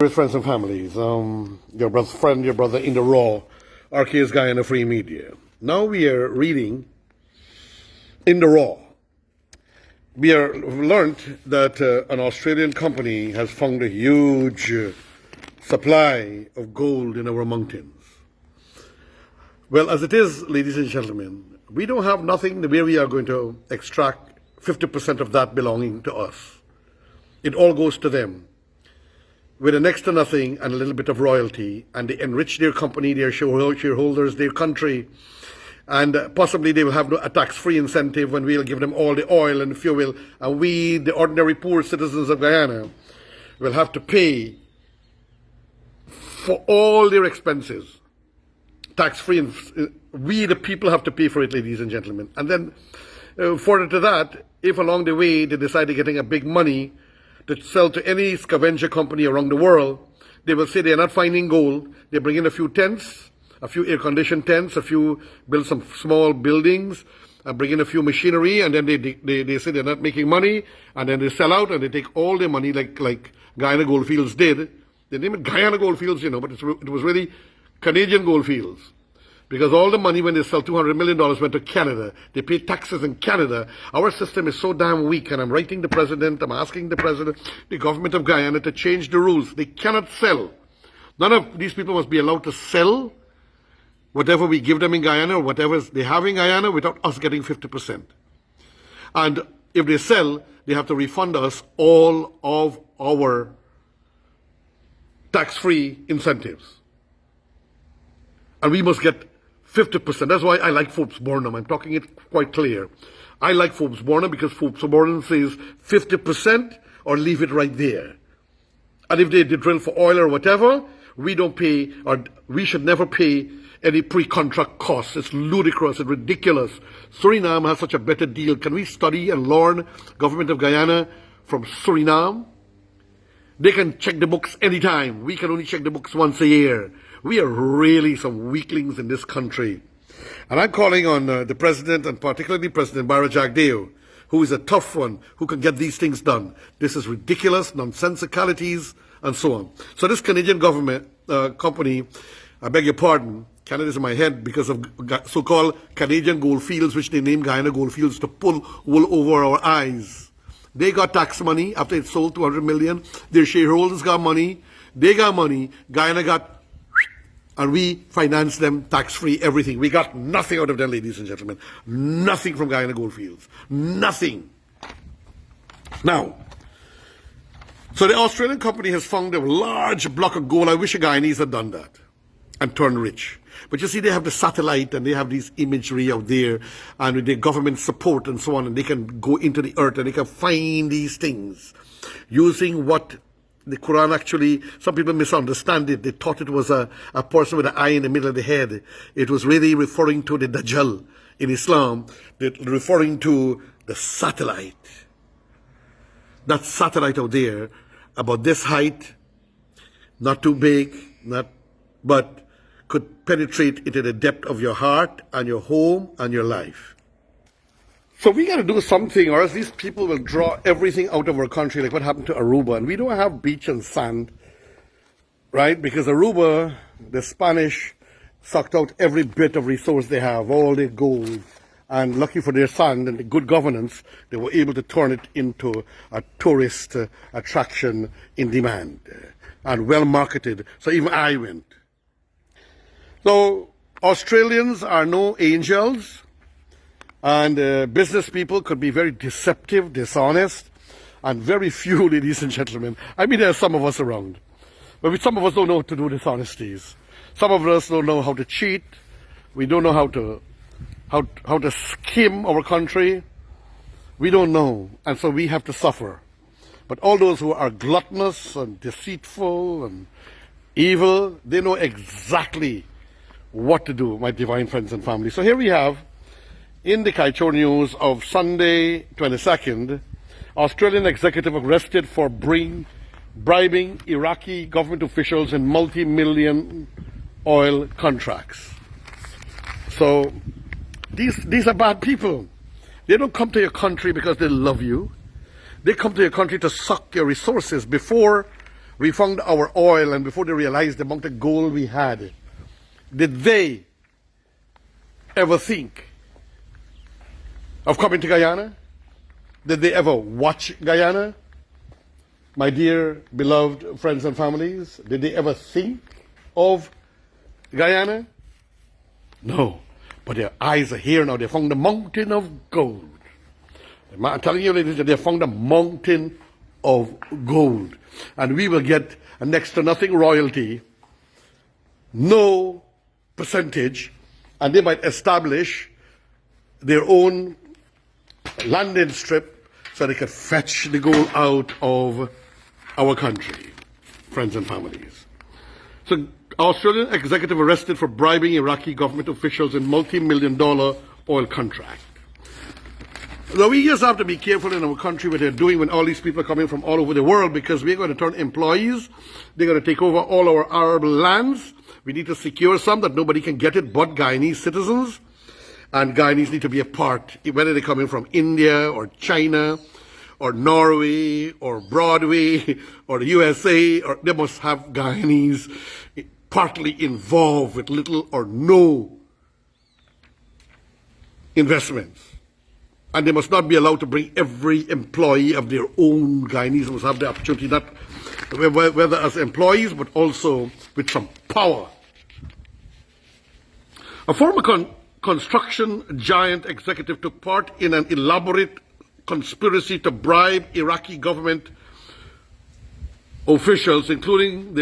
Friends and families, your brother's friend, your brother in the raw, RK's Guyana Free Media. Now we are reading in the raw. We have learned that an Australian company has found a huge supply of gold in our mountains. Well, as it is, ladies and gentlemen, we don't have nothing where we are going to extract 50% of that belonging to us. It all goes to them, with a next to nothing and a little bit of royalty, and they enrich their company, their shareholders, their country, and possibly they will have a tax-free incentive when we'll give them all the oil and fuel, and we, the ordinary poor citizens of Guyana, will have to pay for all their expenses, tax-free, and we, the people, have to pay for it, ladies and gentlemen. And then further to that, if along the way they decide they're getting a big money to sell to any scavenger company around the world, they will say they're not finding gold. They bring in a few tents, a few air-conditioned tents, build some small buildings, bring in a few machinery, and then they say they're not making money, and then they sell out and they take all their money like Guyana Goldfields did. They named it Guyana Goldfields, but it was really Canadian Goldfields. Because all the money, when they sell $200 million, went to Canada. They pay taxes in Canada. Our system is so damn weak, and I'm writing the president, I'm asking the president, the government of Guyana to change the rules. They cannot sell. None of these people must be allowed to sell whatever we give them in Guyana or whatever they have in Guyana without us getting 50%. And if they sell, they have to refund us all of our tax-free incentives. And we must get 50%. That's why I like Forbes Burnham. I'm talking it quite clear. I like Forbes Burnham because Forbes Burnham says 50% or leave it right there. And if they drill for oil or whatever, we don't pay, or we should never pay any pre-contract costs. It's ludicrous. It's ridiculous. Suriname has such a better deal. Can we study and learn government of Guyana from Suriname? They can check the books anytime. We can only check the books once a year. We are really some weaklings in this country. And I'm calling on the president, and particularly President Barra Jagdeo, who is a tough one, who can get these things done. This is ridiculous, nonsensicalities, and so on. So this Canadian government company, I beg your pardon, Canada's in my head because of so-called Canadian Goldfields, which they named Guyana Goldfields to pull wool over our eyes. They got tax money after it sold $200 million. Their shareholders got money. They got money. Guyana got, and we financed them tax-free, everything. We got nothing out of them, ladies and gentlemen. Nothing from Guyana Goldfields. Nothing. Now, so the Australian company has found a large block of gold. I wish the Guyanese had done that and turned rich. But you see, they have the satellite and they have these imagery out there and with their government support and so on, and they can go into the earth and they can find these things using what the Quran actually, some people misunderstand it. They thought it was a person with an eye in the middle of the head. It was really referring to the Dajjal in Islam, referring to the satellite. That satellite out there, about this height, not too big, but could penetrate into the depth of your heart and your home and your life. So we got to do something, or else these people will draw everything out of our country, like what happened to Aruba. And we don't have beach and sand, right? Because Aruba, the Spanish, sucked out every bit of resource they have, all their gold. And lucky for their sand and the good governance, they were able to turn it into a tourist attraction in demand and well marketed. So even I went. So Australians are no angels. And business people could be very deceptive, dishonest, and very few, ladies and gentlemen. I mean, there are some of us around. But some of us don't know how to do dishonesties. Some of us don't know how to cheat. We don't know how to skim our country. We don't know. And so we have to suffer. But all those who are gluttonous and deceitful and evil, they know exactly what to do, my divine friends and family. So here we have, in the Kaieteur news of Sunday 22nd, Australian executive arrested for bribing Iraqi government officials in multi-million oil contracts. So these are bad people. They don't come to your country because they love you. They come to your country to suck your resources. Before we found our oil, and before they realized the amount of gold we had, did they ever think of coming to Guyana? Did they ever watch Guyana? My dear, beloved friends and families, did they ever think of Guyana? No. But their eyes are here now. They found the mountain of gold. I'm telling you, ladies, that they found a mountain of gold. And we will get a next to nothing royalty, no percentage, and they might establish their own landing strip so they could fetch the gold out of our country, friends and families. So, Australian executive arrested for bribing Iraqi government officials in multi-million-dollar oil contract. Now, we just have to be careful in our country what they're doing when all these people are coming from all over the world, because we're going to turn employees. They're going to take over all our Arab lands. We need to secure some that nobody can get it but Guyanese citizens. And Guyanese need to be a part, whether they're coming from India or China or Norway or Broadway or the USA, or they must have Guyanese partly involved with little or no investments. And they must not be allowed to bring every employee of their own. Guyanese must have the opportunity, not whether as employees, but also with some power. A former construction giant executive took part in an elaborate conspiracy to bribe Iraqi government officials, including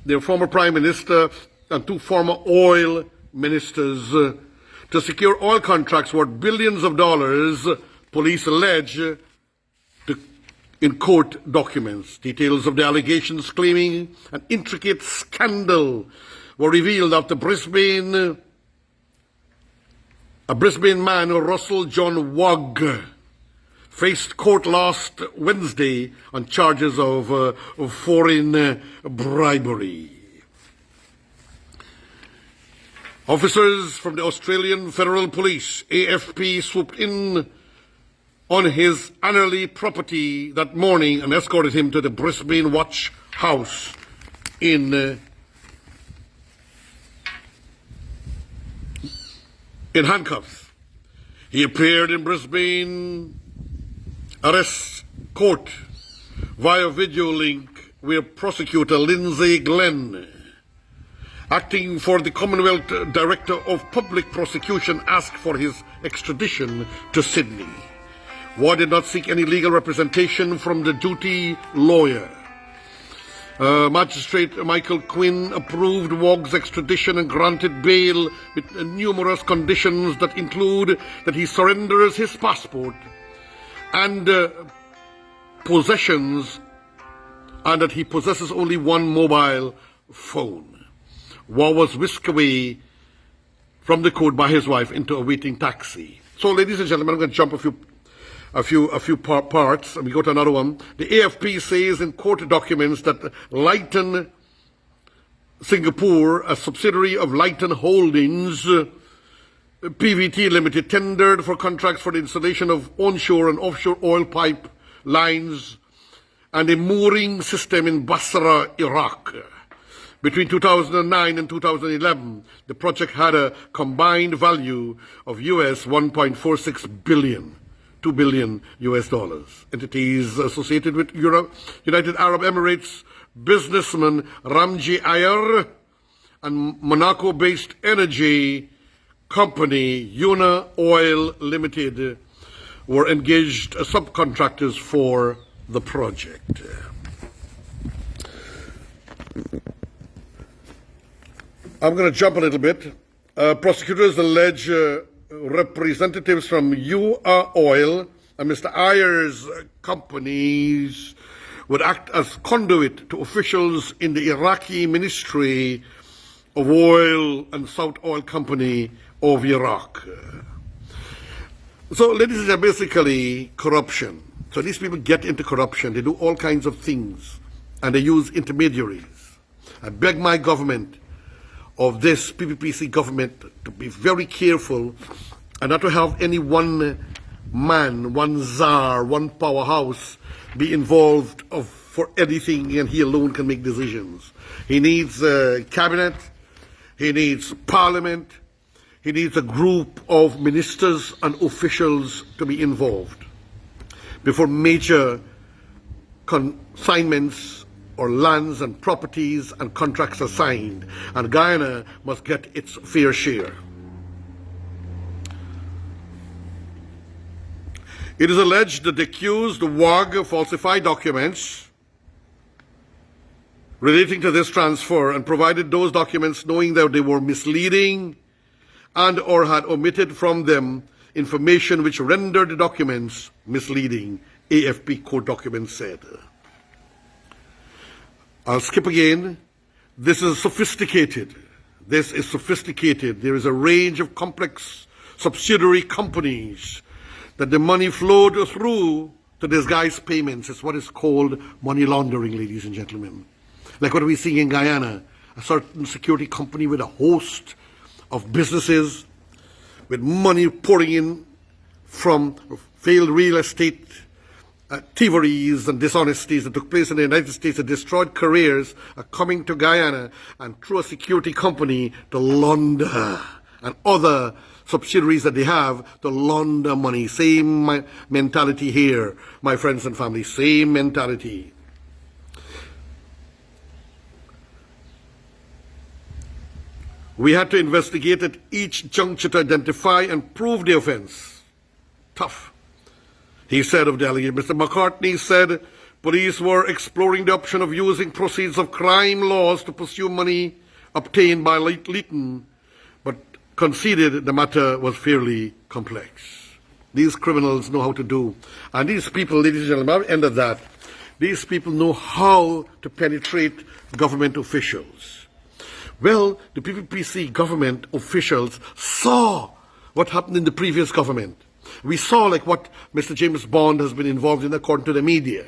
their former prime minister and two former oil ministers, to secure oil contracts worth billions of dollars, police allege, in court documents. Details of the allegations claiming an intricate scandal were revealed after a Brisbane man, Russell John Wagg, faced court last Wednesday on charges of foreign bribery. Officers from the Australian Federal Police, AFP, swooped in on his Annerley property that morning and escorted him to the Brisbane Watch House in handcuffs. He appeared in Brisbane arrest court via video link, where prosecutor Lindsay Glenn, acting for the Commonwealth Director of Public Prosecution, asked for his extradition to Sydney. Ward did not seek any legal representation from the duty lawyer. Magistrate Michael Quinn approved Wagg's extradition and granted bail with numerous conditions that include that he surrenders his passport and possessions, and that he possesses only one mobile phone. Wagg was whisked away from the court by his wife into a waiting taxi. So, ladies and gentlemen, I'm going to jump a few parts, and we go to another one. The AFP says in court documents that Leighton Singapore, a subsidiary of Leighton Holdings PVT Limited, tendered for contracts for the installation of onshore and offshore oil pipe lines and a mooring system in Basra, Iraq. Between 2009 and 2011, the project had a combined value of US 1.46 billion, $2 billion US dollars. Entities associated with United Arab Emirates businessman Ramji Ayer and Monaco-based energy company Yuna Oil Limited were engaged as subcontractors for the project. I'm going to jump a little bit. Prosecutors allege representatives from UA Oil and Mr. Ayer's companies would act as conduit to officials in the Iraqi Ministry of Oil and South Oil Company of Iraq. So, ladies and gentlemen, basically corruption. So these people get into corruption. They do all kinds of things, and they use intermediaries. I beg my government of this PPPC government to be very careful and not to have any one man, one czar, one powerhouse be involved of for anything, and he alone can make decisions. He needs a cabinet, he needs parliament, he needs a group of ministers and officials to be involved before major consignments or lands and properties and contracts are signed, and Guyana must get its fair share. It is alleged that the accused WAG falsified documents relating to this transfer and provided those documents knowing that they were misleading and or had omitted from them information which rendered the documents misleading, AFP court documents said. I'll skip again. This is sophisticated. This is sophisticated. There is a range of complex subsidiary companies that the money flowed through to disguise payments. It's what is called money laundering, ladies and gentlemen. Like what we see in Guyana, a certain security company with a host of businesses with money pouring in from failed real estate thieveries and dishonesties that took place in the United States that destroyed careers are coming to Guyana and through a security company to launder and other subsidiaries that they have to launder money. Same mentality here, my friends and family, same mentality. We had to investigate at each juncture to identify and prove the offense. Tough. He said of Delegate. Mr. McCartney said police were exploring the option of using proceeds of crime laws to pursue money obtained by Leighton, but conceded the matter was fairly complex. These criminals know how to do. And these people, ladies and gentlemen, at the end of that, these people know how to penetrate government officials. Well, the PPPC government officials saw what happened in the previous government. We saw like what Mr. James Bond has been involved in according to the media.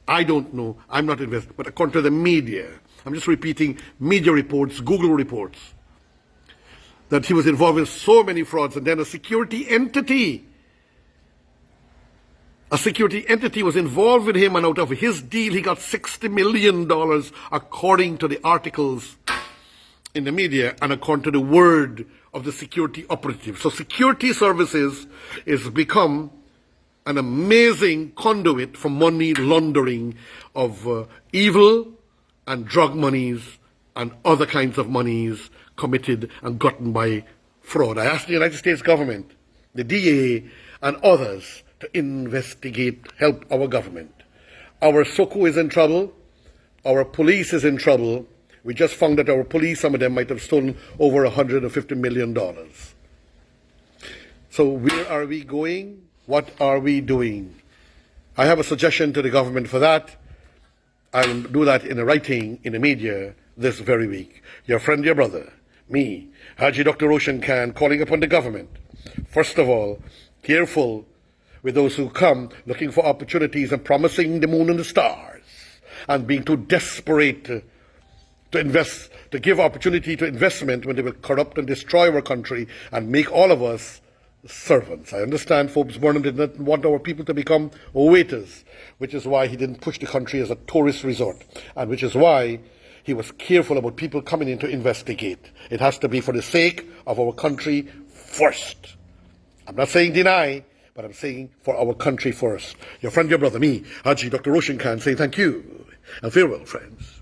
I don't know, I'm not invested, but according to the media, I'm just repeating media reports, Google reports, that he was involved in so many frauds, and then a security entity was involved with him, and out of his deal he got $60 million according to the articles in the media and according to the word of the security operative. So security services has become an amazing conduit for money laundering of evil and drug monies and other kinds of monies committed and gotten by fraud. I asked the United States government, the DA and others to investigate, help our government. Our SOCO is in trouble. Our police is in trouble. We just found that our police, some of them might have stolen over $150 million. So where are we going? What are we doing? I have a suggestion to the government for that. I will do that in a writing in the media this very week. Your friend, your brother, me, Haji Dr. Roshan Khan, calling upon the government. First of all, careful with those who come looking for opportunities and promising the moon and the stars and being too desperate to invest, to give opportunity to investment when they will corrupt and destroy our country and make all of us servants. I understand Forbes Burnham did not want our people to become waiters, which is why he didn't push the country as a tourist resort, and which is why he was careful about people coming in to investigate. It has to be for the sake of our country first. I'm not saying deny, but I'm saying for our country first. Your friend, your brother, me, Haji Dr. Roshan Khan, saying thank you and farewell, friends.